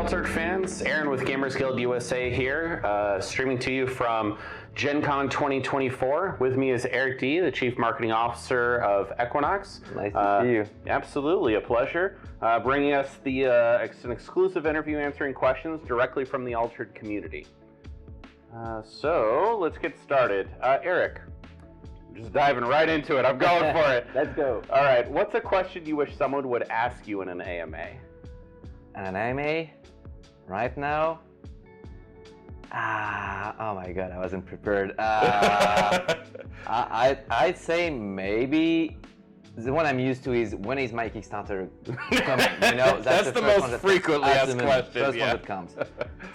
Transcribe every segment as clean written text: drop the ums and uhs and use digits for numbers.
Altered fans, Aaron with Gamers Guild USA here, streaming to you from Gen Con 2024. With me is Eric D, the Chief Marketing Officer of Equinox. Nice to see you. Absolutely, a pleasure. Bringing us an exclusive interview answering questions directly from the Altered community. So let's get started. Eric, just diving right into it. I'm going for it. Let's go. All right, what's a question you wish someone would ask you in an AMA? An AMA right now? Oh my god, I wasn't prepared. I'd say maybe the one I'm used to is when is my Kickstarter coming? You know, that's the most frequently asked question. First one that comes.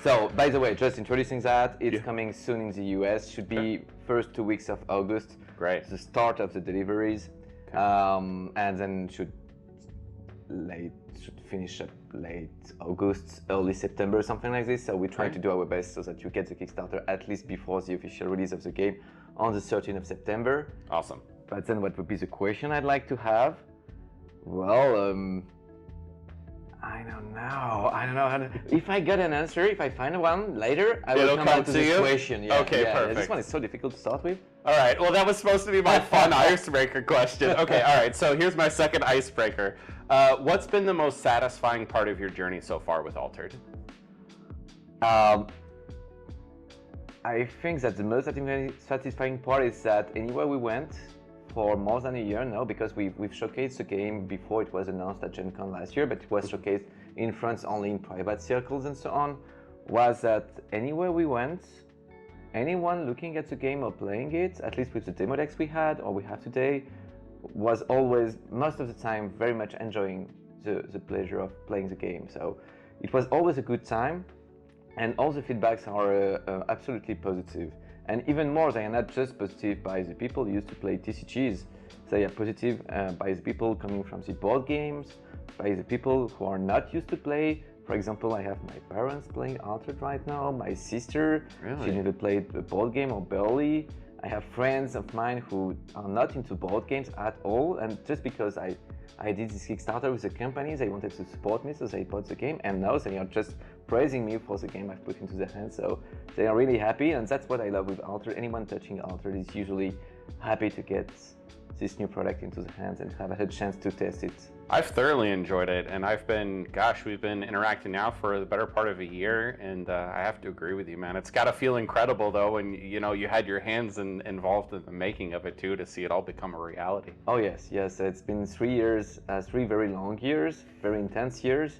So, by the way, just introducing that, it's coming soon in the US. Should be first 2 weeks of August. Great. The start of the deliveries, and then should finish up late August, early September, something like this. So we try to do our best so that you get the Kickstarter at least before the official release of the game on the 13th of September. Awesome. But then what would be the question I'd like to have? Well, I don't know. If I get an answer, if I find one later, I will come back to this question. Yeah, okay, perfect. This one is so difficult to start with. All right, well, that was supposed to be my fun icebreaker question. Okay, all right, so here's my second icebreaker. What's been the most satisfying part of your journey so far with Altered? I think that the most satisfying part is that anywhere we went for more than a year now, because we've showcased the game before it was announced at Gen Con last year, but it was showcased in France only in private circles and so on, was that anywhere we went, anyone looking at the game or playing it, at least with the demo decks we had or we have today, was always, most of the time, very much enjoying the pleasure of playing the game. So it was always a good time, and all the feedbacks are absolutely positive. And even more, they are not just positive by the people who used to play TCGs, they are positive by the people coming from the board games, by the people who are not used to play. For example, I have my parents playing Altered right now, my sister, she never played a board game or barely. I have friends of mine who are not into board games at all, and just because I did this Kickstarter with the company, they wanted to support me, so they bought the game, and now they are just praising me for the game I've put into their hands, so they are really happy, and that's what I love with Altered. Anyone touching Altered is usually happy to get this new product into the hands and have had a chance to test it. I've thoroughly enjoyed it, and we've been interacting now for the better part of a year, and I have to agree with you, man. It's got to feel incredible, though, when you had your hands involved in the making of it, too, to see it all become a reality. Oh, yes. It's been 3 years, 3 very long years, very intense years,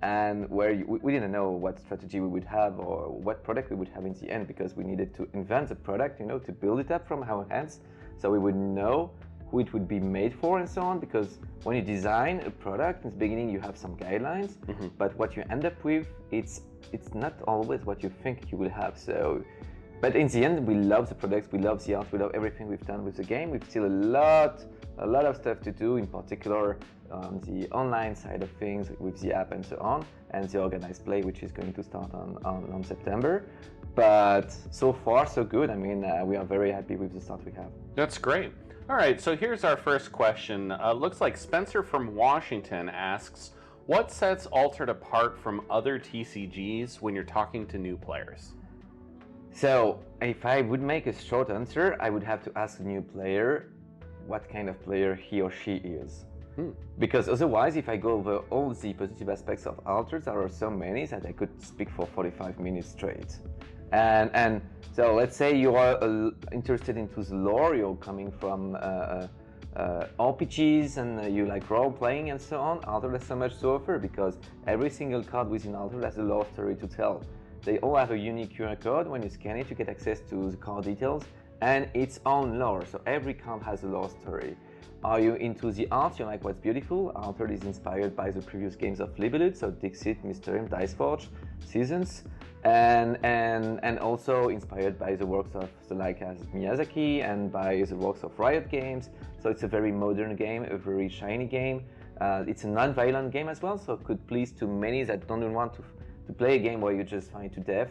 and where we didn't know what strategy we would have or what product we would have in the end, because we needed to invent the product, to build it up from our hands, so we would know who it would be made for and so on, because when you design a product, in the beginning you have some guidelines, but what you end up with, it's not always what you think you will have. So, but in the end, we love the products, we love the art, we love everything we've done with the game. We've still a lot of stuff to do, in particular the online side of things with the app and so on, and the organized play, which is going to start on September. But so far, so good. I mean, we are very happy with the start we have. That's great. All right, so here's our first question. Looks like Spencer from Washington asks, what sets Altered apart from other TCGs when you're talking to new players? So, if I would make a short answer, I would have to ask a new player what kind of player he or she is. Because otherwise, if I go over all the positive aspects of Altered, there are so many that I could speak for 45 minutes straight. And so let's say you are interested into the lore, you're coming from RPGs and you like role-playing and so on. Altered has so much to offer because every single card within Altered has a lore story to tell. They all have a unique QR code. When you scan it, you get access to the card details and its own lore. So every card has a lore story. Are you into the art? You like what's beautiful? Altered is inspired by the previous games of Libelud, so Dixit, Mysterium, Diceforge, Seasons, and also inspired by the works of the like as Miyazaki and by the works of Riot Games. So it's a very modern game, a very shiny game. It's a non-violent game as well, so it could please to many that don't want to play a game where you just fight to death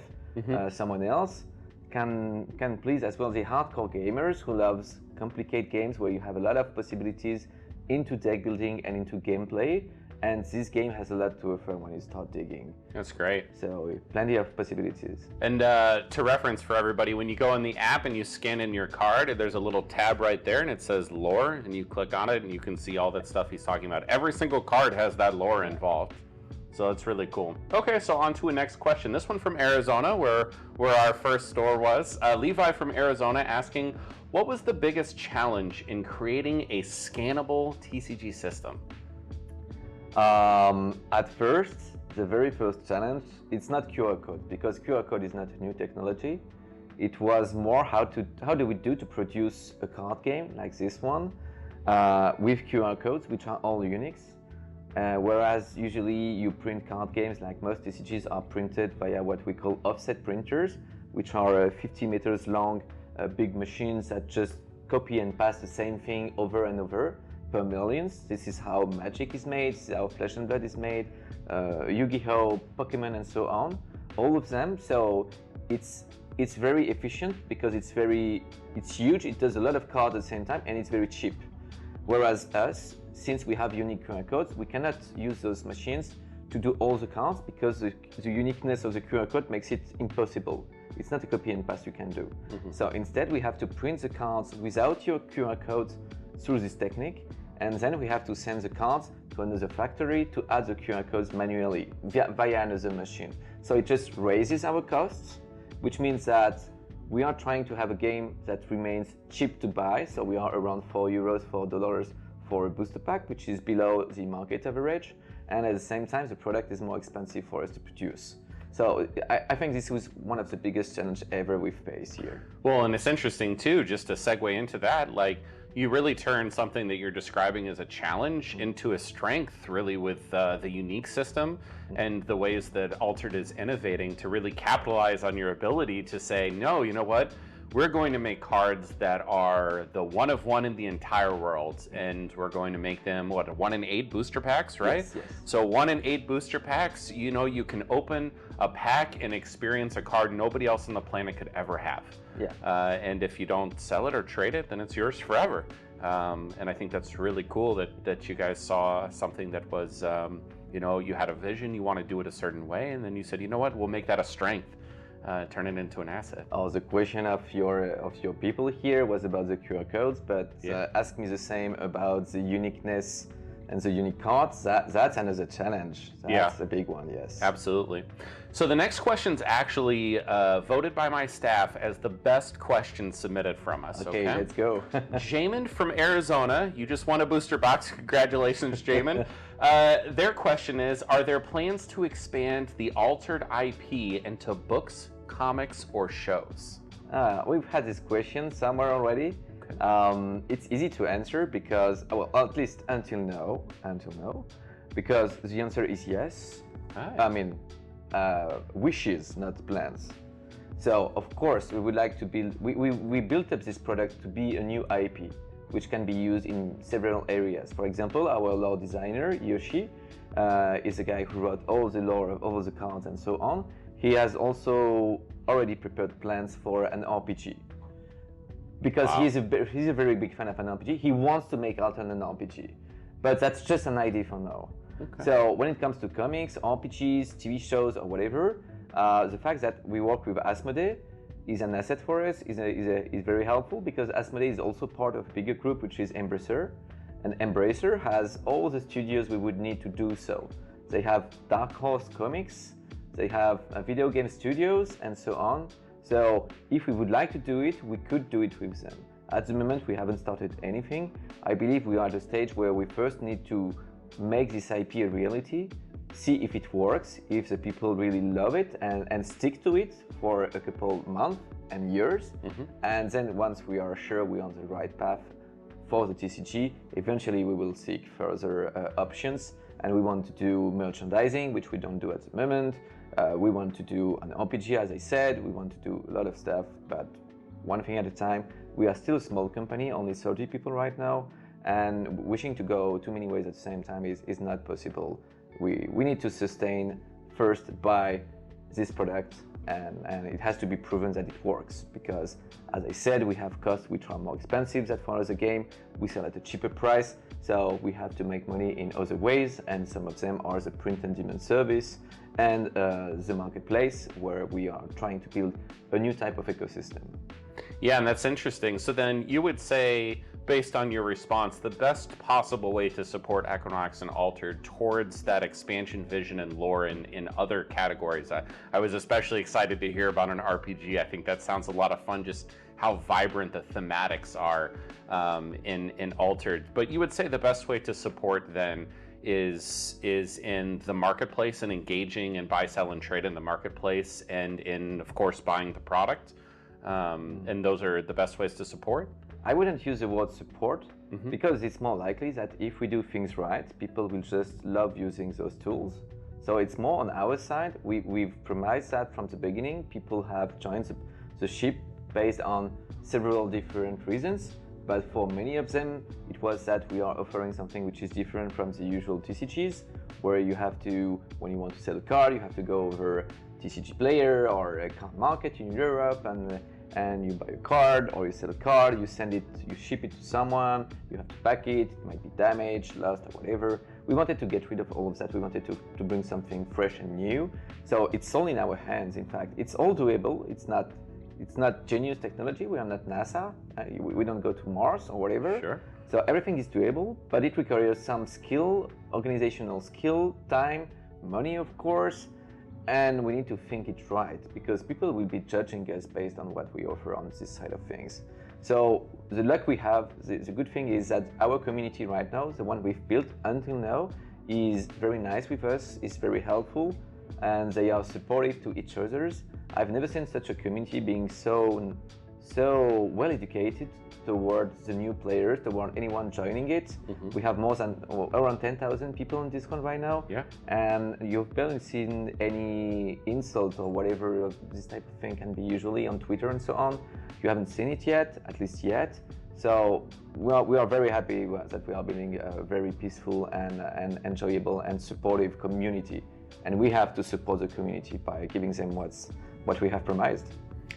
someone else. Can please as well the hardcore gamers who loves complicated games where you have a lot of possibilities into deck building and into gameplay. And this game has a lot to offer when you start digging. That's great. So plenty of possibilities. And to reference for everybody, when you go in the app and you scan in your card, there's a little tab right there and it says lore, and you click on it and you can see all that stuff he's talking about. Every single card has that lore involved. So it's really cool. Okay, so on to a next question. This one from Arizona, where our first store was. Levi from Arizona asking, what was the biggest challenge in creating a scannable TCG system? At first, the very first challenge, it's not QR code, because QR code is not a new technology. It was more how do we do to produce a card game like this one with QR codes, which are all unique. Whereas usually you print card games, like most TCGs are printed via what we call offset printers, which are 50 meters long, big machines that just copy and paste the same thing over and over per millions. This is how Magic is made, this is how Flesh and Blood is made, Yu-Gi-Oh, Pokemon, and so on, all of them. So it's very efficient because it's huge, it does a lot of cards at the same time, and it's very cheap. Whereas us, since we have unique QR codes, we cannot use those machines to do all the cards because the uniqueness of the QR code makes it impossible. It's not a copy and paste you can do. So instead we have to print the cards without your QR code through this technique, and then we have to send the cards to another factory to add the QR codes manually via another machine. So it just raises our costs, which means that we are trying to have a game that remains cheap to buy. So we are around €4, $4 for a booster pack, which is below the market average. And at the same time, the product is more expensive for us to produce. So I think this was one of the biggest challenges ever we've faced here. Well, and it's interesting too, just to segue into that, like you really turn something that you're describing as a challenge into a strength, really, with the unique system and the ways that Altered is innovating to really capitalize on your ability to say, no, you know what? We're going to make cards that are the one of one in the entire world, and we're going to make them, what, 1 in 8 booster packs, right? Yes. So 1 in 8 booster packs, you know, you can open a pack and experience a card nobody else on the planet could ever have. Yeah. And if you don't sell it or trade it, then it's yours forever. And I think that's really cool that you guys saw something that was, you know, you had a vision, you want to do it a certain way, and then you said, you know what, we'll make that a strength. Turn it into an asset. Oh, the question of your people here was about the QR codes, but ask me the same about the uniqueness and the unique cards. That's another challenge. That's a big one, yes. Absolutely. So the next question's actually voted by my staff as the best question submitted from us. Okay, let's go. Jaymond from Arizona, you just won a booster box. Congratulations, Jaymond. Their question is, are there plans to expand the Altered IP into books, comics, or shows? We've had this question somewhere already. Okay. It's easy to answer because, well, at least until now, because the answer is yes. I mean, wishes, not plans. So of course we would like to build, we built up this product to be a new IP, which can be used in several areas. For example, our lore designer, Yoshi, is a guy who wrote all the lore of all the cards and so on. He has also already prepared plans for an RPG. Because he's a very big fan of an RPG. He wants to make Altered an RPG. But that's just an idea for now. Okay. So when it comes to comics, RPGs, TV shows, or whatever, the fact that we work with Asmodee is an asset for us, is very helpful, because Asmodee is also part of a bigger group, which is Embracer. And Embracer has all the studios we would need to do so. They have Dark Horse Comics, they have video game studios, and so on. So if we would like to do it, we could do it with them. At the moment, we haven't started anything. I believe we are at a stage where we first need to make this IP a reality, see if it works, if the people really love it and stick to it for a couple months and years. And then once we are sure we're on the right path for the TCG, eventually we will seek further options. And we want to do merchandising, which we don't do at the moment. We want to do an RPG, as I said. We want to do a lot of stuff, but one thing at a time. We are still a small company, only 30 people right now. And wishing to go too many ways at the same time is not possible. We need to sustain first by this product and it has to be proven that it works, because as I said, we have costs which are more expensive than for other game. We sell at a cheaper price, so we have to make money in other ways, and some of them are the print and demand service and the marketplace, where we are trying to build a new type of ecosystem. Yeah, and that's interesting. So then you would say, based on your response, the best possible way to support Equinox and Altered towards that expansion vision and lore in other categories. I was especially excited to hear about an RPG. I think that sounds a lot of fun, just how vibrant the thematics are in Altered. But you would say the best way to support then is in the marketplace and engaging and buy, sell, and trade in the marketplace, and in, of course, buying the product. And those are the best ways to support? I wouldn't use the word support, because it's more likely that if we do things right, people will just love using those tools. So it's more on our side. We've promised that from the beginning. People have joined the ship based on several different reasons, but for many of them, it was that we are offering something which is different from the usual TCGs, where you have to, when you want to sell a card, you have to go over TCG Player or a card market in Europe, and you buy a card or you sell a card, you send it, you ship it to someone, you have to pack it, it might be damaged, lost, or whatever. We wanted to get rid of all of that. We wanted to bring something fresh and new. So it's all in our hands. In fact, it's all doable. It's not genius technology. We are not NASA. We don't go to Mars or whatever. Sure. So everything is doable, but it requires some skill, organizational skill, time, money, of course. And we need to think it right, because people will be judging us based on what we offer on this side of things. So the luck we have, the good thing is that our community right now, the one we've built until now, is very nice with us, is very helpful, and they are supportive to each other's. I've never seen such a community being so well educated towards the new players, toward anyone joining it. We have more than around 10,000 people on Discord right now. Yeah. And you've barely seen any insults or whatever this type of thing can be usually on Twitter and so on. You haven't seen it yet, at least yet. So we are very happy that we are building a very peaceful and enjoyable and supportive community. And we have to support the community by giving them what we have promised.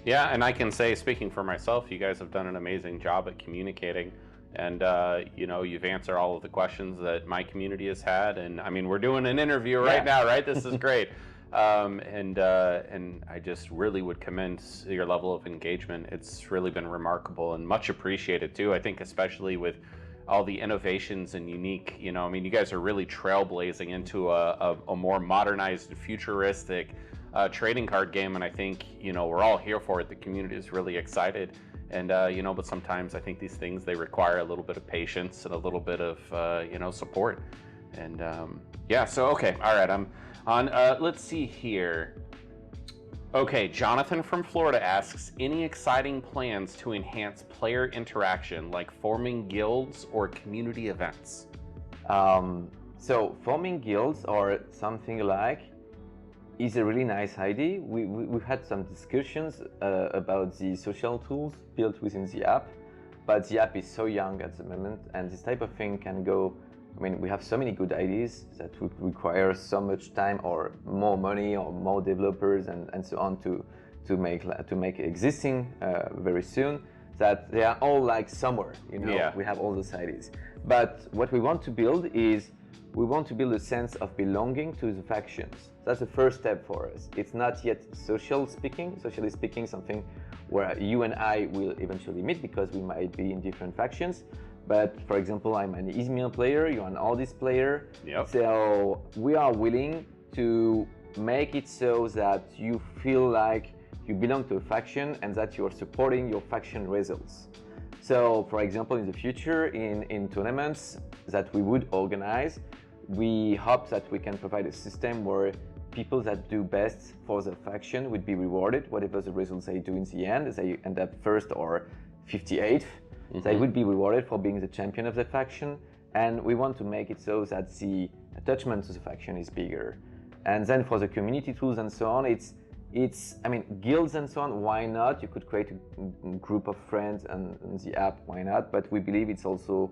Yeah, and I can say, speaking for myself, you guys have done an amazing job at communicating, and you've answered all of the questions that my community has had. And I mean, we're doing an interview right now, right? This is great, and I just really would commend your level of engagement. It's really been remarkable and much appreciated too. I think especially with all the innovations and unique, I mean, you guys are really trailblazing into a more modernized, futuristic trading card game, and I think we're all here for it. The community is really excited, and but sometimes I think these things, they require a little bit of patience and a little bit of support, and yeah. So okay, all right, I'm on. Let's see here. Okay, Jonathan from Florida asks, any exciting plans to enhance player interaction, like forming guilds or community events? So forming guilds or something like is a really nice idea. We've had some discussions about the social tools built within the app, but the app is so young at the moment, and this type of thing can go, I mean, we have so many good ideas that would require so much time or more money or more developers and so on to make existing very soon, that they are all like somewhere, Yeah. We have all those ideas. But what we want to build is, we want to build a sense of belonging to the factions. That's the first step for us. It's not yet socially speaking, something where you and I will eventually meet, because we might be in different factions. But for example, I'm an Izmir player, you're an Aldis player. Yep. So we are willing to make it so that you feel like you belong to a faction and that you are supporting your faction results. So for example, in the future, in tournaments that we would organize, we hope that we can provide a system where people that do best for the faction would be rewarded, whatever the results they do in the end. If they end up first or 58th, they would be rewarded for being the champion of the faction. And we want to make it so that the attachment to the faction is bigger. And then for the community tools and so on, I mean, guilds and so on, why not? You could create a group of friends and the app, why not? But we believe it's also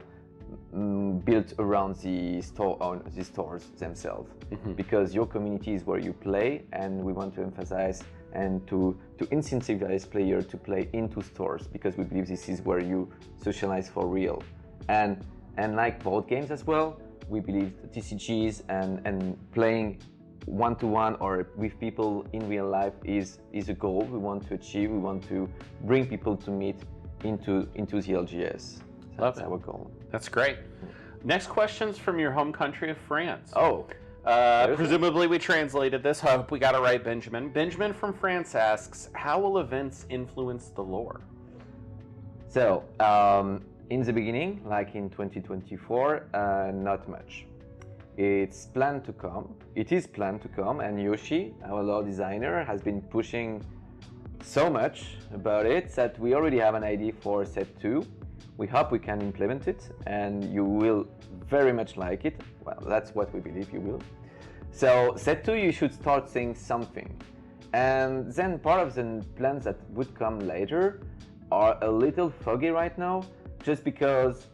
built around the stores themselves, because your community is where you play, and we want to emphasize and to incentivize players to play into stores, because we believe this is where you socialize for real. And like board games as well, we believe TCGs and playing one-to-one or with people in real life is a goal we want to achieve. We want to bring people to meet into the LGS. So that's our goal. That's great. Next question's from your home country of France. Oh. Presumably we translated this. I hope we got it right, Benjamin. Benjamin from France asks, how will events influence the lore? So, in the beginning, like in 2024, not much. It's planned to come. It is planned to come, and Yoshi, our lore designer, has been pushing so much about it that we already have an idea for set 2. We hope we can implement it, and you will very much like it. Well, that's what we believe you will. So set 2, you should start seeing something. And then part of the plans that would come later are a little foggy right now, just because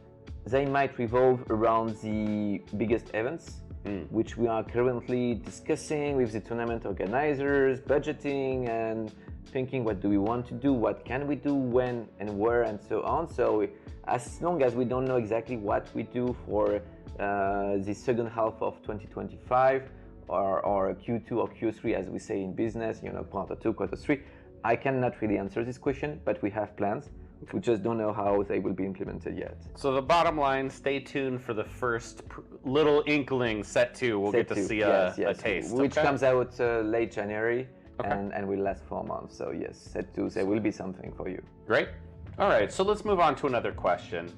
they might revolve around the biggest events, which we are currently discussing with the tournament organizers, budgeting, and thinking what do we want to do, what can we do, when and where, and so on. So as long as we don't know exactly what we do for the second half of 2025 or Q2 or Q3, as we say in business, quarter 2, quarter 3, I cannot really answer this question, but we have plans. We just don't know how they will be implemented yet. So the bottom line, stay tuned for the first little inkling. Set 2, we'll get to see a taste. Which comes out late January and will last 4 months. So yes, set 2, there will be something for you. Great. All right, so let's move on to another question.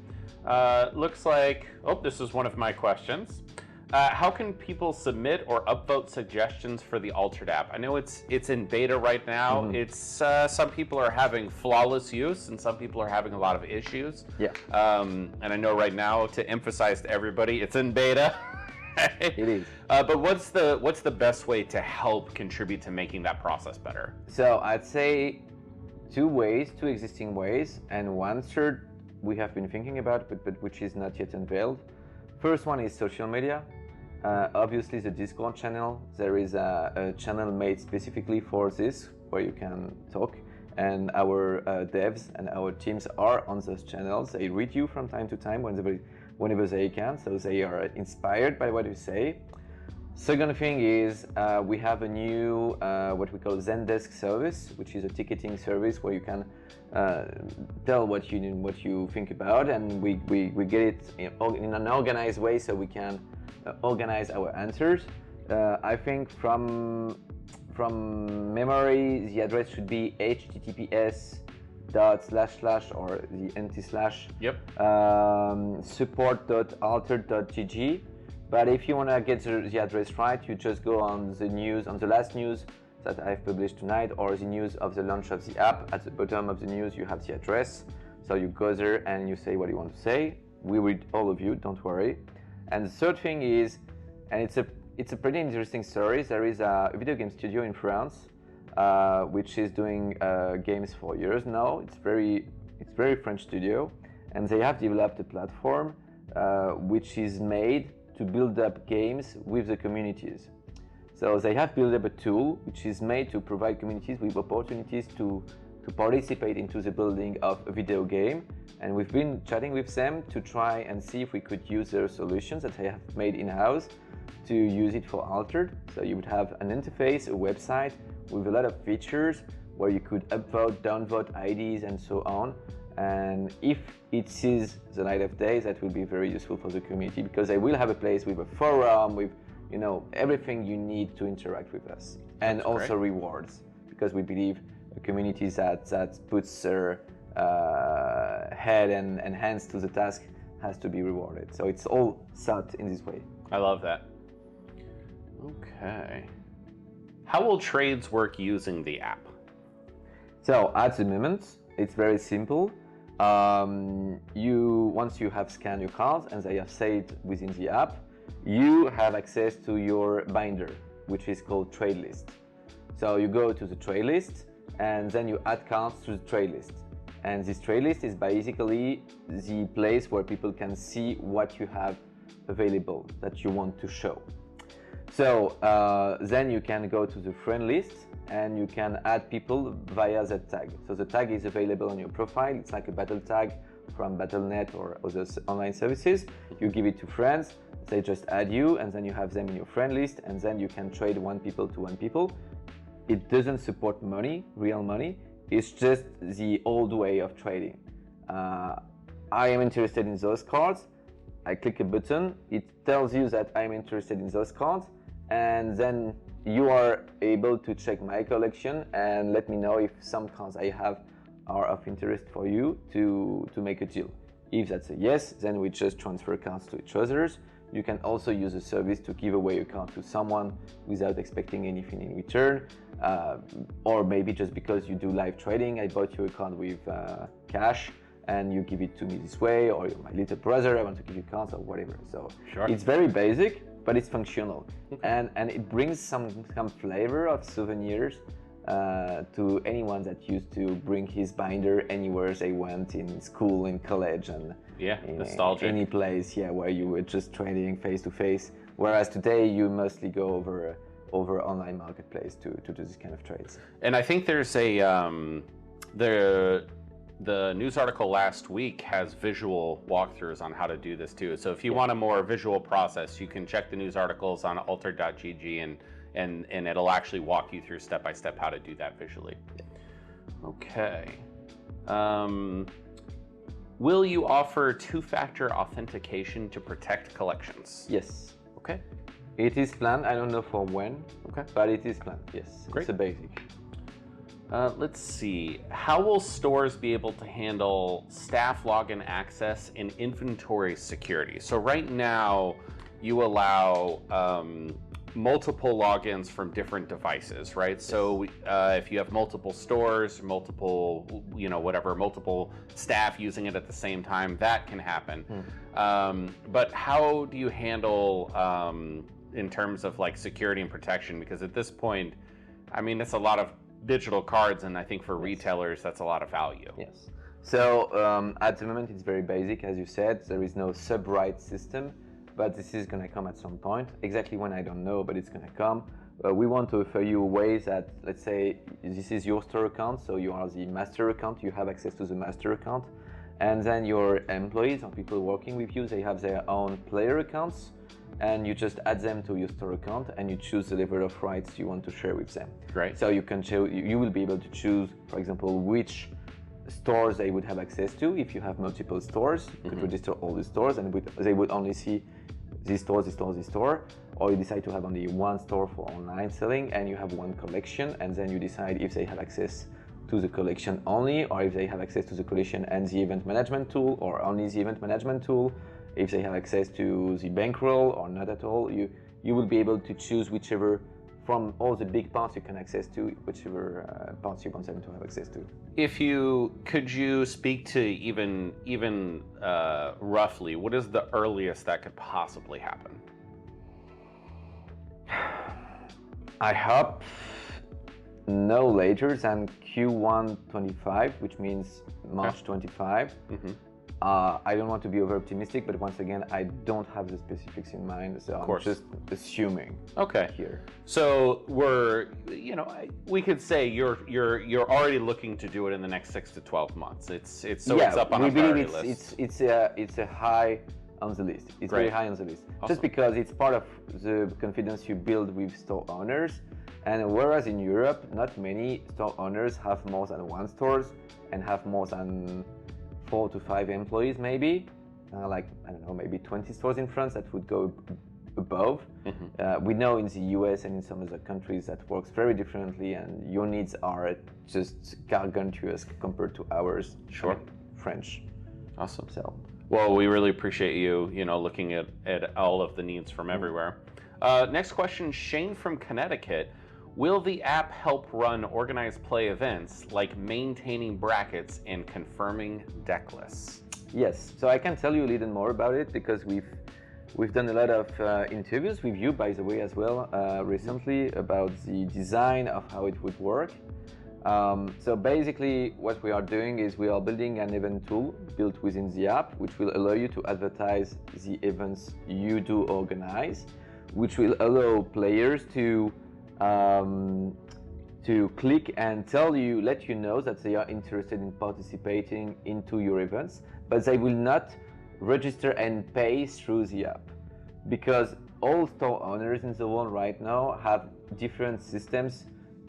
Looks like, this is one of my questions. How can people submit or upvote suggestions for the Altered app? I know it's in beta right now. Mm-hmm. It's some people are having flawless use and some people are having a lot of issues. Yeah. And I know right now, to emphasize to everybody, it's in beta. It is. But what's the best way to help contribute to making that process better? So I'd say two existing ways, and one third we have been thinking about, but which is not yet unveiled. First one is social media. Obviously the Discord channel, there is a channel made specifically for this, where you can talk, and our devs and our teams are on those channels. They read you from time to time whenever they can, so they are inspired by what you say. Second thing is we have a new what we call Zendesk service, which is a ticketing service where you can tell what you think about, and we get it in an organized way, so we can organize our answers. I think from memory, the address should be https:// or the // support.altered.tg. But if you want to get the address right, you just go on the last news that I've published tonight, or the news of the launch of the app. At the bottom of the news, you have the address. So you go there and you say what you want to say. We read all of you, don't worry. And the third thing is, and it's a pretty interesting story. There is a video game studio in France, which is doing games for years now. It's very French studio, and they have developed a platform which is made to build up games with the communities. So they have built up a tool which is made to provide communities with opportunities to participate into the building of a video game. And we've been chatting with them to try and see if we could use their solutions that they have made in-house to use it for Altered. So you would have an interface, a website with a lot of features where you could upvote, downvote IDs and so on. And if it sees the light of day, that will be very useful for the community, because they will have a place with a forum, with everything you need to interact with us. And That's also great. Rewards, because we believe a community that puts their head and hands to the task has to be rewarded. So it's all thought in this way. I love that. Okay. How will trades work using the app? So at the moment, it's very simple. Once you have scanned your cards and they are saved within the app, you have access to your binder, which is called trade list. So you go to the trade list and then you add cards to the trade list. And this trade list is basically the place where people can see what you have available that you want to show. So then you can go to the friend list and you can add people via that tag. So the tag is available on your profile. It's like a battle tag from Battle.net or other online services. You give it to friends, they just add you, and then you have them in your friend list, and then you can trade one people to one people. It doesn't support money, real money. It's just the old way of trading. I am interested in those cards. I click a button, it tells you that I'm interested in those cards, and then you are able to check my collection and let me know if some cards I have are of interest for you to make a deal. If that's a yes, then we just transfer cards to each other. You can also use a service to give away a card to someone without expecting anything in return, or maybe just because you do live trading, I bought you a card with cash and you give it to me this way, or you're my little brother, I want to give you cards or whatever. So It's very basic, but it's functional, and it brings some flavor of souvenirs to anyone that used to bring his binder anywhere they went in school, in college, and nostalgic. Any place, where you were just trading face to face. Whereas today you mostly go over online marketplace to do this kind of trades. And I think there's the news article last week has visual walkthroughs on how to do this too. So if you want a more visual process, you can check the news articles on altered.tcg and it'll actually walk you through step by step how to do that visually. Okay. Will you offer two-factor authentication to protect collections? Yes. Okay. It is planned. I don't know for when. Okay. But it is planned. Yes. Great. It's a basic. Let's see. How will stores be able to handle staff login access and inventory security? So right now, you allow multiple logins from different devices, right? So if you have multiple stores, multiple staff using it at the same time, that can happen. But how do you handle in terms of like security and protection? Because at this point, I mean, it's a lot of digital cards, and I think for retailers, that's a lot of value. Yes. So at the moment, it's very basic, as you said. There is no sub-right system, but this is going to come at some point. Exactly when, I don't know, but it's going to come. We want to offer you ways that, let's say, this is your store account, so you are the master account, you have access to the master account, and then your employees or people working with you, they have their own player accounts, and you just add them to your store account and you choose the level of rights you want to share with them. Right. So you can you will be able to choose, for example, which stores they would have access to. If you have multiple stores, you could register all the stores, and they would only see this store, this store, this store. Or you decide to have only one store for online selling, and you have one collection, and then you decide if they have access to the collection only, or if they have access to the collection and the event management tool, or only the event management tool. If they have access to the bankroll or not at all, you will be able to choose whichever, from all the big parts you can access to, whichever parts you want them to have access to. Could you speak to even roughly, what is the earliest that could possibly happen? I hope no later than Q1 25, which means March 25. I don't want to be over optimistic, but once again, I don't have the specifics in mind, so I'm just assuming. Okay. Here. So we could say you're already looking to do it in the next 6 to 12 months. It's up on a priority list. It's a high on the list. It's very high on the list. Awesome. Just because it's part of the confidence you build with store owners, and whereas in Europe, not many store owners have more than one stores and have more than 4 to 5 employees, maybe, like, I don't know, maybe 20 stores in France that would go above. We know in the US and in some other countries that works very differently, and your needs are just gargantuous compared to ours. Sure. French. Awesome. So, well, we really appreciate you, looking at all of the needs from everywhere. Next question, Shane from Connecticut. Will the app help run organized play events like maintaining brackets and confirming deck lists? Yes, so I can tell you a little more about it because we've done a lot of interviews with you, by the way, as well, recently about the design of how it would work. So basically what we are doing is we are building an event tool built within the app, which will allow you to advertise the events you do organize, which will allow players to to click and let you know that they are interested in participating into your events, but they will not register and pay through the app, because all store owners in the world right now have different systems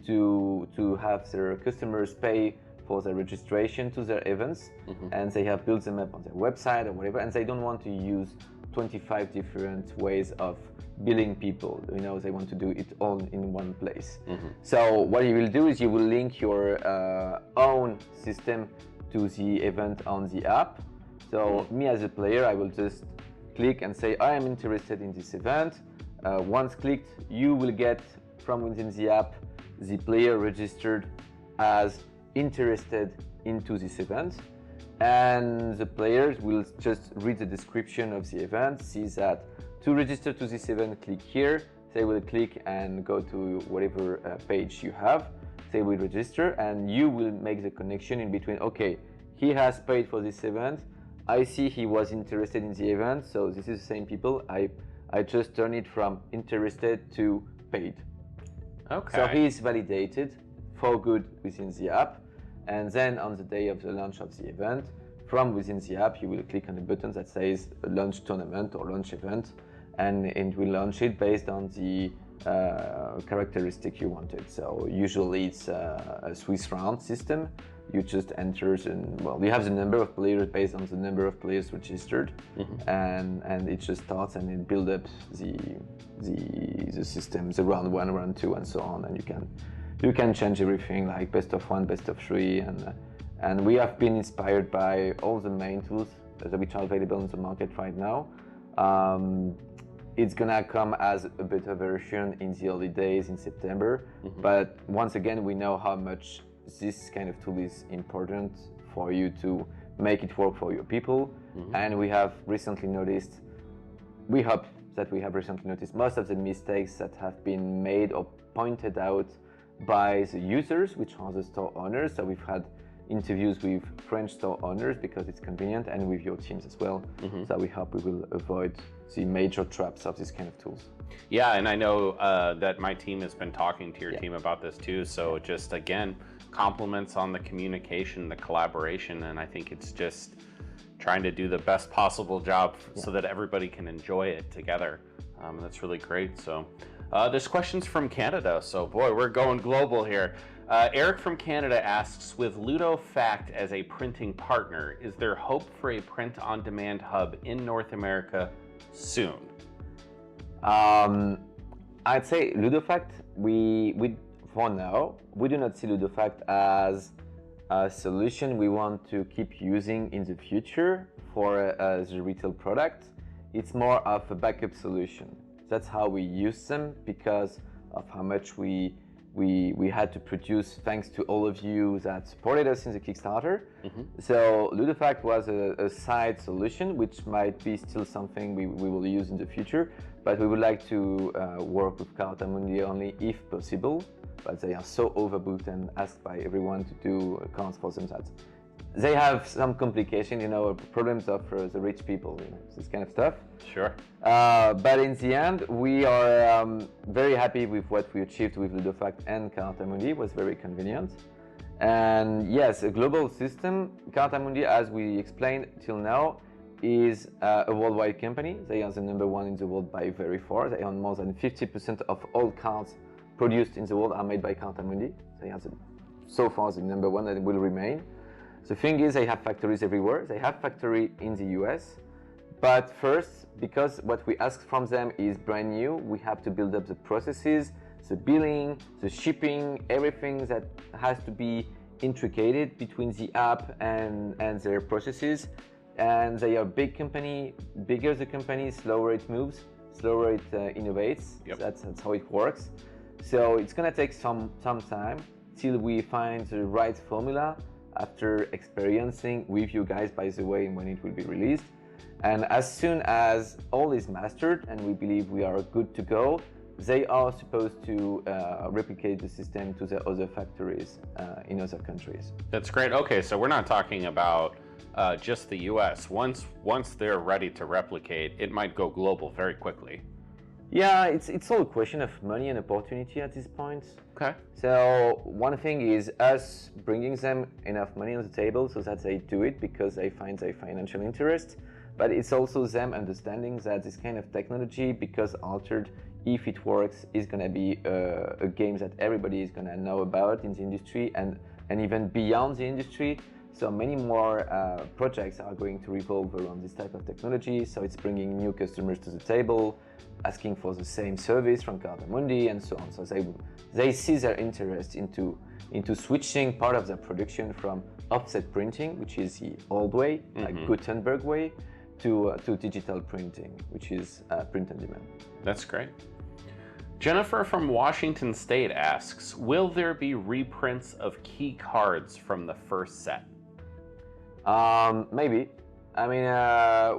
to have their customers pay for their registration to their events, and they have built them up on their website or whatever, and they don't want to use 25 different ways of billing people. They want to do it all in one place. So what you will do is you will link your own system to the event on the app. So me as a player, I will just click and say I am interested in this event. Once clicked, you will get from within the app the player registered as interested into this event, and the players will just read the description of the event, see that to register to this event, click here. They will click and go to whatever page you have. They will register, and you will make the connection in between. Okay, he has paid for this event. I see he was interested in the event, so this is the same people. I just turn it from interested to paid. Okay. So he is validated for good within the app, and then on the day of the launch of the event, from within the app, you will click on the button that says launch tournament or launch event, and it will launch it based on the characteristic you wanted. So usually it's a Swiss round system. You just enter, you have the number of players based on the number of players registered, and it just starts and it builds up the system, the round 1, round 2, and so on. And you can change everything, like best of 1, best of 3, and we have been inspired by all the main tools which are available in the market right now. It's gonna come as a beta version in the early days in September, but once again, we know how much this kind of tool is important for you to make it work for your people. And we hope that we have recently noticed most of the mistakes that have been made or pointed out by the users, which are the store owners. So we've had interviews with French store owners because it's convenient, and with your teams as well. So we hope we will avoid the major traps of this kind of tools. Yeah, and I know that my team has been talking to your team about this too. So just again, compliments on the communication, the collaboration, and I think it's just trying to do the best possible job so that everybody can enjoy it together. That's really great. So there's questions from Canada. So boy, we're going global here. Eric from Canada asks, with LudoFact as a printing partner, is there hope for a print-on-demand hub in North America soon? I'd say LudoFact, for now, we do not see LudoFact as a solution we want to keep using in the future for the retail product. It's more of a backup solution. That's how we use them, because of how much we had to produce thanks to all of you that supported us in the Kickstarter. So LudoFact was a side solution, which might be still something we will use in the future, but we would like to work with Cartamundi only if possible. But they are so overbooked and asked by everyone to do accounts for them that they have some complication, problems of the rich people, this kind of stuff. Sure. But in the end, we are very happy with what we achieved with LudoFact and Cartamundi. It was very convenient. And yes, a global system. Cartamundi, as we explained till now, is a worldwide company. They are the number 1 in the world by very far. They own more than 50% of all cards produced in the world are made by Cartamundi. They are so far the number 1 and will remain. The thing is, they have factories everywhere. They have factory in the US, but first, because what we ask from them is brand new, we have to build up the processes, the billing, the shipping, everything that has to be intricated between the app and their processes. And they are a big company. Bigger the company, slower it moves, slower it innovates. That's how it works. So it's gonna take some time till we find the right formula, after experiencing with you guys, by the way, when it will be released. And as soon as all is mastered and we believe we are good to go, they are supposed to replicate the system to the other factories in other countries. That's great. Okay, so we're not talking about just the US. Once they're ready to replicate, it might go global very quickly. Yeah, it's all a question of money and opportunity at this point. Okay. So one thing is us bringing them enough money on the table so that they do it because they find their financial interest. But it's also them understanding that this kind of technology, because Altered, if it works, is going to be a game that everybody is going to know about in the industry and even beyond the industry. So many more projects are going to revolve around this type of technology. So it's bringing new customers to the table, asking for the same service from Cardamundi and so on. So they see their interest into switching part of their production from offset printing, which is the old way, like Gutenberg way, to digital printing, which is print on demand. That's great. Jennifer from Washington State asks, will there be reprints of key cards from the first set? Maybe. I mean,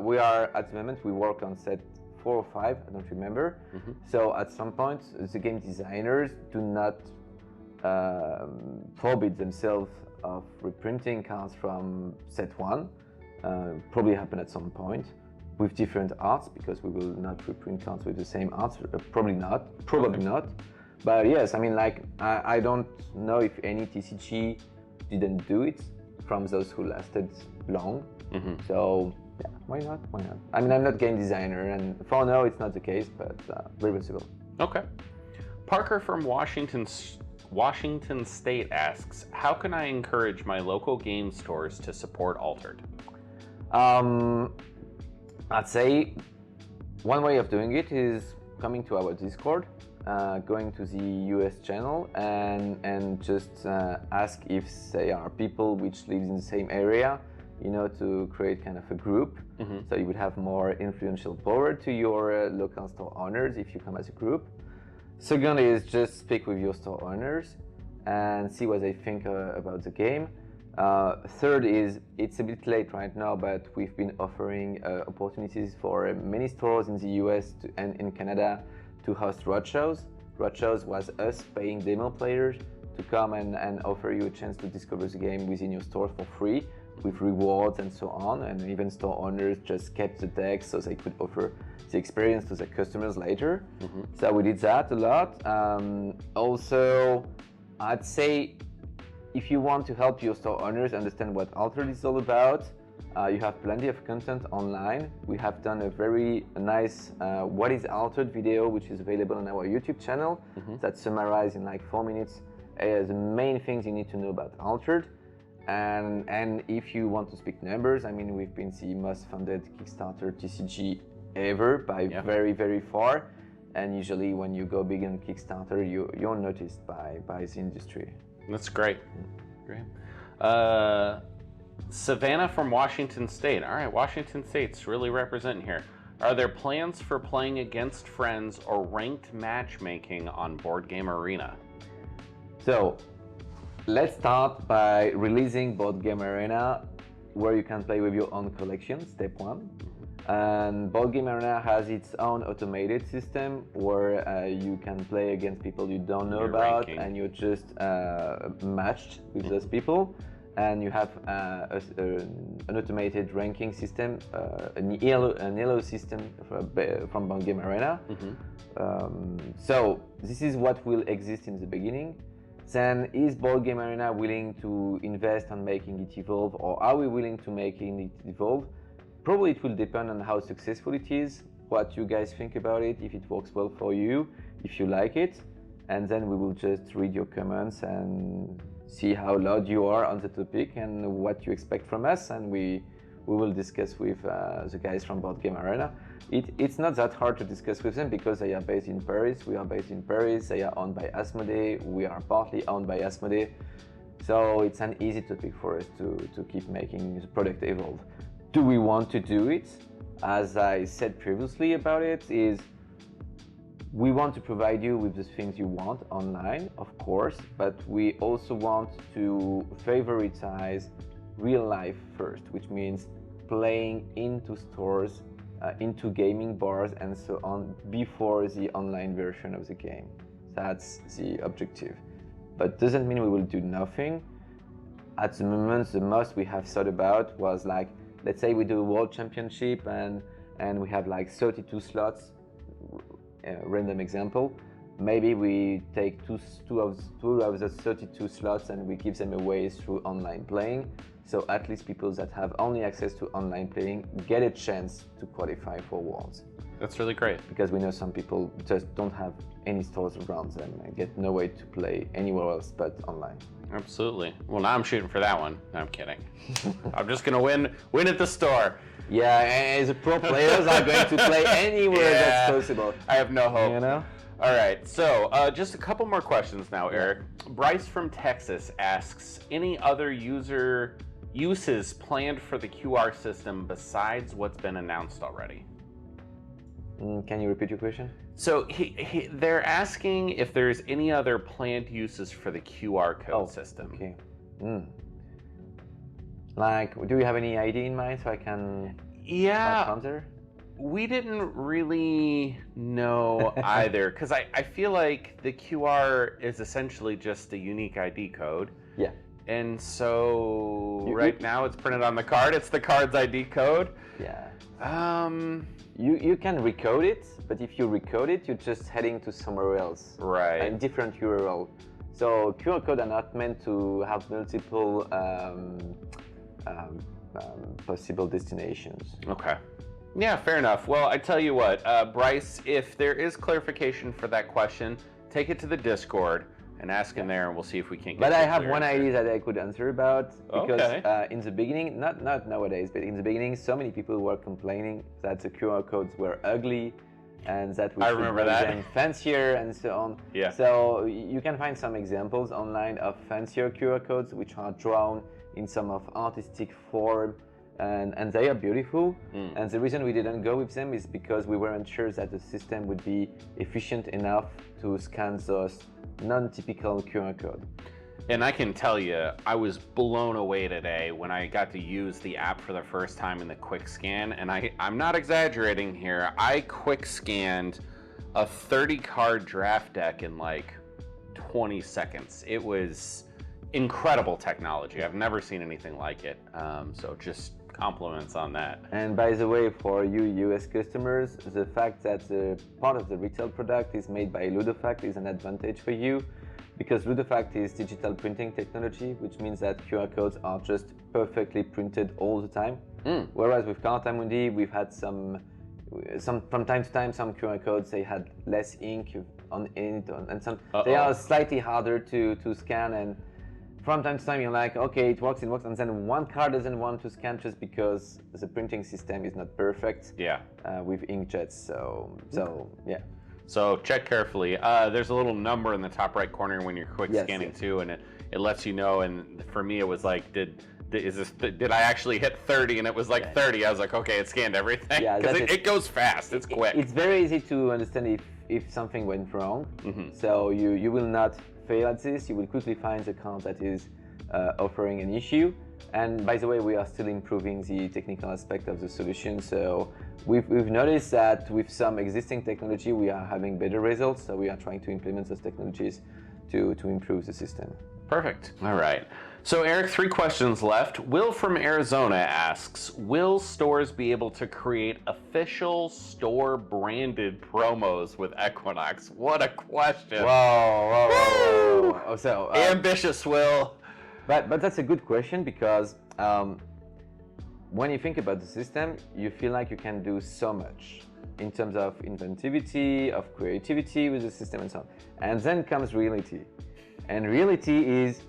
we are, at the moment, we work on set 4 or 5, I don't remember. So at some point, the game designers do not forbid themselves of reprinting cards from set 1. Probably happen at some point with different arts, because we will not reprint cards with the same arts. Probably not. But yes, I mean, like, I don't know if any TCG didn't do it from those who lasted long. So yeah, why not? I mean, I'm not game designer, and for now it's not the case, but very possible. Okay. Parker from Washington State asks, how can I encourage my local game stores to support Altered? I'd say one way of doing it is coming to our Discord, going to the US channel and just ask if there are people which live in the same area, you know, to create kind of a group. So you would have more influential power to your local store owners if you come as a group. Second is just speak with your store owners and see what they think about the game. Third is, it's a bit late right now, but we've been offering opportunities for many stores in the US and in Canada to host roadshows. Roadshows was us paying demo players to come and offer you a chance to discover the game within your store for free, with rewards and so on, and even store owners just kept the decks so they could offer the experience to their customers later. So we did that a lot. Also, I'd say if you want to help your store owners understand what Altered is all about, you have plenty of content online. We have done a very nice What is Altered video, which is available on our YouTube channel, that summarizes in like 4 minutes the main things you need to know about Altered. And if you want to speak numbers, I mean, we've been the most funded Kickstarter TCG ever by very, very far. And usually when you go big on Kickstarter, you're noticed by the industry. That's great. Great. Savannah from Washington State. All right, Washington State's really representing here. Are there plans for playing against friends or ranked matchmaking on Board Game Arena? So, let's start by releasing Board Game Arena, where you can play with your own collection, step 1. And Board Game Arena has its own automated system where you can play against people you don't know about, and you're just matched with those people. And you have an automated ranking system, an yellow system from Board Game Arena. So this is what will exist in the beginning. Then is Board Game Arena willing to invest on making it evolve, or are we willing to make it evolve? Probably it will depend on how successful it is, what you guys think about it, if it works well for you, if you like it. And then we will just read your comments and see how loud you are on the topic and what you expect from us, and we will discuss with the guys from Board Game Arena. It's not that hard to discuss with them because they are based in Paris, we are based in Paris, they are owned by Asmodee, we are partly owned by Asmodee. So it's an easy topic for us to keep making the product evolve. Do we want to do it? As I said previously about it, is we want to provide you with the things you want online, of course, but we also want to favoritize real life first, which means playing into stores, into gaming bars and so on before the online version of the game. That's the objective. But doesn't mean we will do nothing. At the moment, the most we have thought about was like, let's say we do a world championship and we have like 32 slots. random example. Maybe we take two of the 32 slots and we give them away through online playing. So at least people that have only access to online playing get a chance to qualify for Worlds. That's really great. Because we know some people just don't have any stores around them and get no way to play anywhere else but online. Absolutely. Well, now I'm shooting for that one. No, I'm kidding. I'm just going to win at the store. Yeah, and the pro players are going to play anywhere that's possible. I have no hope. You know? All right, so just a couple more questions now, Eric. Bryce from Texas asks, any other uses planned for the QR system besides what's been announced already? Can you repeat your question? So they're asking if there's any other planned uses for the QR code system. Okay. Like, do you have any idea in mind so I can counter? We didn't really know either, because I feel like the QR is essentially just a unique ID code. Yeah. And so right now it's printed on the card. It's the card's ID code. Yeah. You can recode it, but if you recode it, you're just heading to somewhere else. Right. A different URL. So QR codes are not meant to have multiple possible destinations. Okay. Yeah, fair enough. Well, I tell you what, Bryce, if there is clarification for that question, take it to the Discord and ask in there, and we'll see if we can get. But I have one idea that I could answer about, because in the beginning, not nowadays, but in the beginning, so many people were complaining that the QR codes were ugly, and that we should make them fancier and so on. Yeah. So you can find some examples online of fancier QR codes which are drawn in some of artistic form. And they are beautiful, and the reason we didn't go with them is because we weren't sure that the system would be efficient enough to scan those non-typical QR code. And I can tell you, I was blown away today when I got to use the app for the first time in the quick scan, and I'm not exaggerating here, I quick scanned a 30 card draft deck in like 20 seconds. It was incredible technology. I've never seen anything like it, so just compliments on that. And by the way, for you US customers, the fact that part of the retail product is made by Ludofact is an advantage for you, because Ludofact is digital printing technology, which means that QR codes are just perfectly printed all the time. Whereas with Carta Mundi, we've had some from time to time, some QR codes, they had less ink on it, and some they are slightly harder to scan, and from time to time you're like, okay, it works, and then one card doesn't want to scan just because the printing system is not perfect. Yeah. With inkjets, so yeah. So check carefully. There's a little number in the top right corner when you're quick scanning too, and it lets you know. And for me, it was like, did I actually hit 30? And it was like 30. I was like, okay, it scanned everything. Yeah, because it goes fast. It's quick. It's very easy to understand if something went wrong. So you will not fail at this. You will quickly find the card that is offering an issue. And by the way, we are still improving the technical aspect of the solution. So we've noticed that with some existing technology, we are having better results. So we are trying to implement those technologies to improve the system. Perfect. All right. So Eric, 3 questions left. Will from Arizona asks, will stores be able to create official store branded promos with Equinox? What a question. Whoa. So, ambitious, Will. But that's a good question, because when you think about the system, you feel like you can do so much in terms of inventivity, of creativity with the system and so on. And then comes reality. And reality is,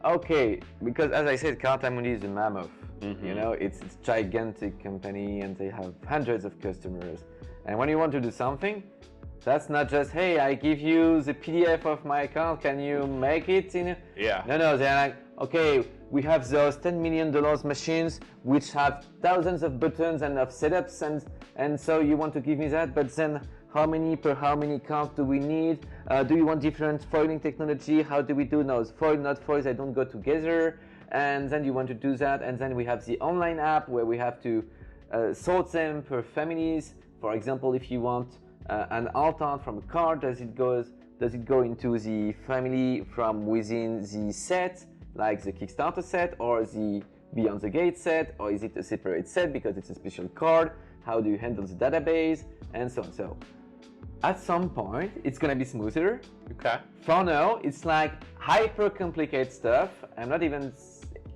okay, because as I said, Carta Mundi is a mammoth. You know, it's a gigantic company and they have hundreds of customers. And when you want to do something, that's not just, hey, I give you the PDF of my account, can you make it in? Yeah. No, they're like, okay, we have those $10 million machines which have thousands of buttons and of setups, and so you want to give me that, but then how many cards do we need? Do you want different foiling technology? How do we do those? Foil, not foils, they don't go together. And then you want to do that, and then we have the online app where we have to sort them per families. For example, if you want an art from a card, does it go into the family from within the set, like the Kickstarter set, or the Beyond the Gate set, or is it a separate set because it's a special card? How do you handle the database, and so on? So At some point, it's gonna be smoother. Okay. For now, it's like hyper complicated stuff. I'm not even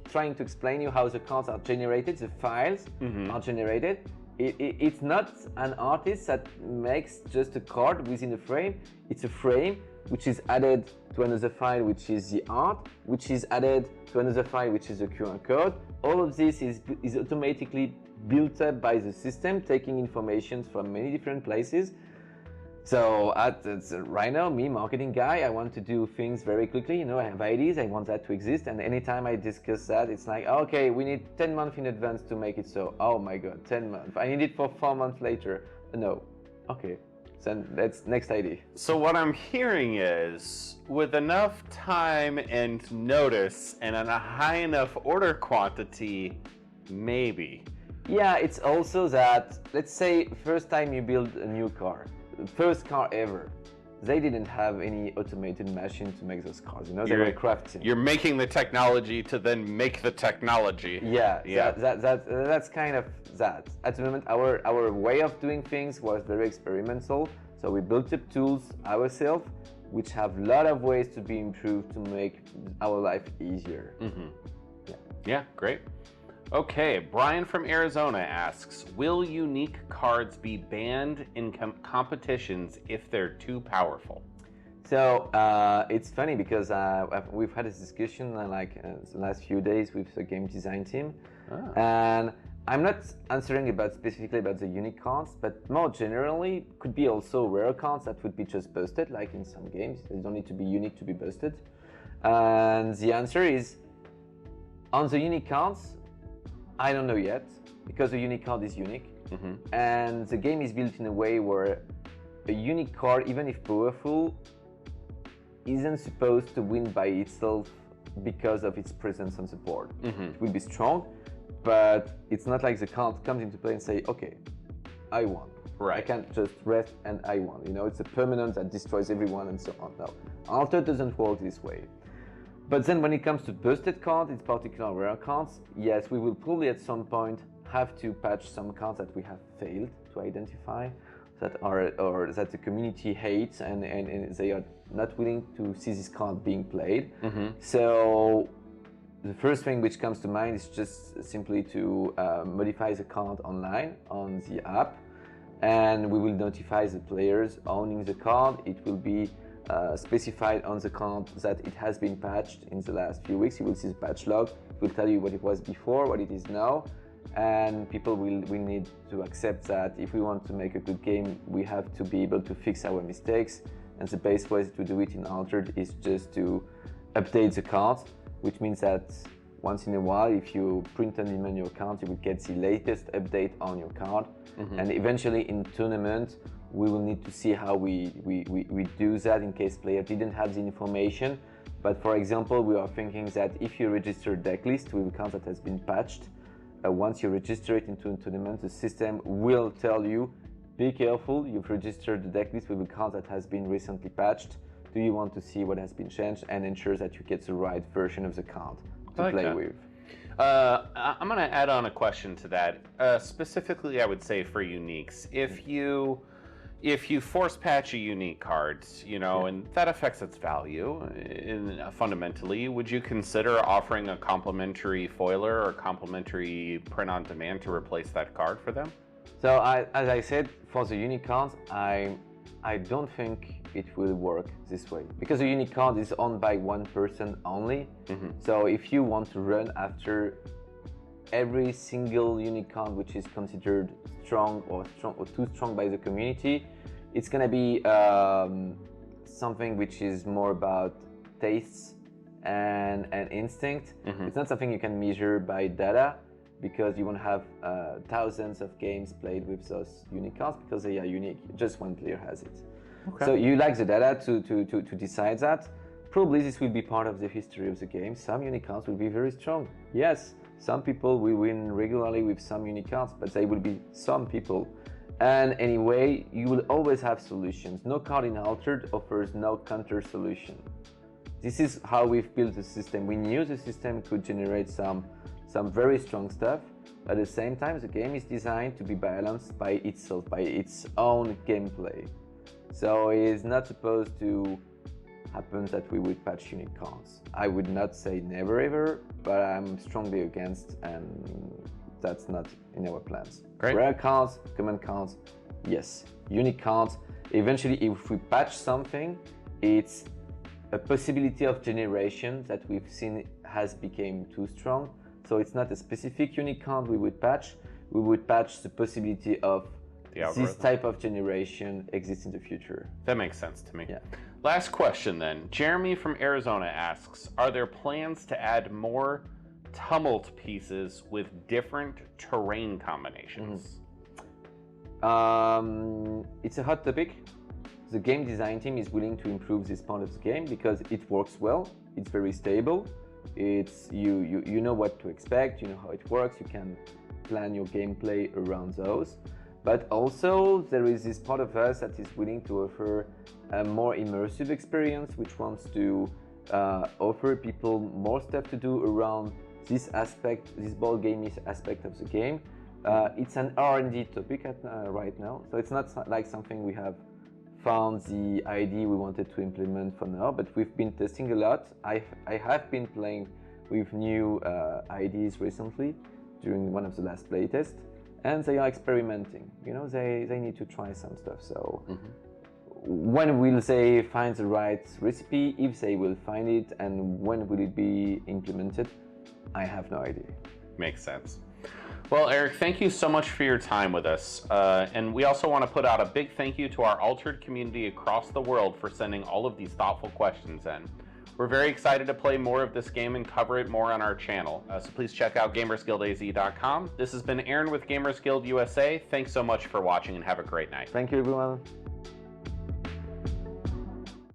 trying to explain you how the cards are generated, the files are generated. It's not an artist that makes just a card within a frame. It's a frame which is added to another file, which is the art, which is added to another file, which is the QR code. All of this is automatically built up by the system, taking information from many different places. So right now, me, marketing guy, I want to do things very quickly. You know, I have ideas, I want that to exist. And anytime I discuss that, it's like, okay, we need 10 months in advance to make it so. Oh my God, 10 months. I need it for 4 months later. No. Okay. Then that's next idea. So what I'm hearing is, with enough time and notice and a high enough order quantity, maybe. Yeah, it's also that, let's say, first time you build a new car. First car ever, they didn't have any automated machine to make those cars. You know, they were crafting. You're making the technology to then make the technology. Yeah. That's kind of that. At the moment, our way of doing things was very experimental. So we built up tools ourselves, which have a lot of ways to be improved to make our life easier. Yeah, great. Okay, Brian from Arizona asks, will unique cards be banned in competitions if they're too powerful? So it's funny because we've had this discussion the last few days with the game design team. And I'm not answering specifically about the unique cards, but more generally, could be also rare cards that would be just busted, like in some games. They don't need to be unique to be busted. And the answer is, on the unique cards, I don't know yet, because a unique card is unique. And the game is built in a way where a unique card, even if powerful, isn't supposed to win by itself because of its presence on the board. It will be strong, but it's not like the card comes into play and say, okay, I won. Right. I can't just rest and I won. You know, it's a permanent that destroys everyone and so on. No, Altered doesn't work this way. But then when it comes to busted cards, in particular rare cards, yes, we will probably at some point have to patch some cards that we have failed to identify, that are or that the community hates and they are not willing to see this card being played. So the first thing which comes to mind is just simply to modify the card online on the app, and we will notify the players owning the card. It will be specified on the card that it has been patched in the last few weeks. You will see the patch log. It will tell you what it was before, what it is now, and people will need to accept that if we want to make a good game, we have to be able to fix our mistakes. And the best way to do it in Altered is just to update the card, which means that once in a while, if you print an image on your card, you will get the latest update on your card. And eventually in tournament, we will need to see how we do that in case player didn't have the information. But for example, we are thinking that if you register a deck list with a card that has been patched, once you register it into a tournament, the system will tell you, be careful, you've registered the deck list with a card that has been recently patched. Do you want to see what has been changed, and ensure that you get the right version of the card to play with? I'm going to add on a question to that. Specifically, I would say for uniques, if you force patch a unique card, you know, and that affects its value fundamentally, would you consider offering a complimentary foiler or complimentary print on demand to replace that card for them? So as I said, for the unique cards, I don't think it will work this way, because a unique card is owned by one person only. So if you want to run after every single unique card which is considered strong or too strong by the community, it's gonna be something which is more about tastes and instinct. It's not something you can measure by data, because you won't have thousands of games played with those unique cards, because they are unique. Just one player has it. So you like the data to decide that. Probably this will be part of the history of the game. Some unique cards will be very strong. Yes, some people will win regularly with some unique cards, but they will be some people. And anyway, you will always have solutions. No card in Altered offers no counter solution. This is how we've built the system. We knew the system could generate some very strong stuff. At the same time, the game is designed to be balanced by itself, by its own gameplay. So it's not supposed to happen that we would patch unique cards. I would not say never ever, but I'm strongly against, and that's not in our plans. Great. Rare cards, common cards, yes. Unique cards, eventually if we patch something, it's a possibility of generation that we've seen has become too strong. So it's not a specific unique card we would patch the possibility of this type of generation exists in the future. That makes sense to me. Yeah. Last question then. Jeremy from Arizona asks, are there plans to add more tumult pieces with different terrain combinations? It's a hot topic. The game design team is willing to improve this part of the game because it works well, it's very stable, it's you know what to expect, you know how it works, you can plan your gameplay around those. But also there is this part of us that is willing to offer a more immersive experience, which wants to offer people more stuff to do around this aspect, this board game aspect of the game. It's an R&D topic right now, so it's not like something we have found the idea we wanted to implement for now, but we've been testing a lot. I have been playing with new ideas recently during one of the last playtests, and they are experimenting. You know, they need to try some stuff. So when will they find the right recipe, if they will find it, and when will it be implemented, I have no idea. Makes sense. Well, Eric, thank you so much for your time with us. And we also want to put out a big thank you to our Altered community across the world for sending all of these thoughtful questions in. We're very excited to play more of this game and cover it more on our channel. So please check out gamersguildaz.com. This has been Aaron with Gamers Guild USA. Thanks so much for watching and have a great night. Thank you, everyone.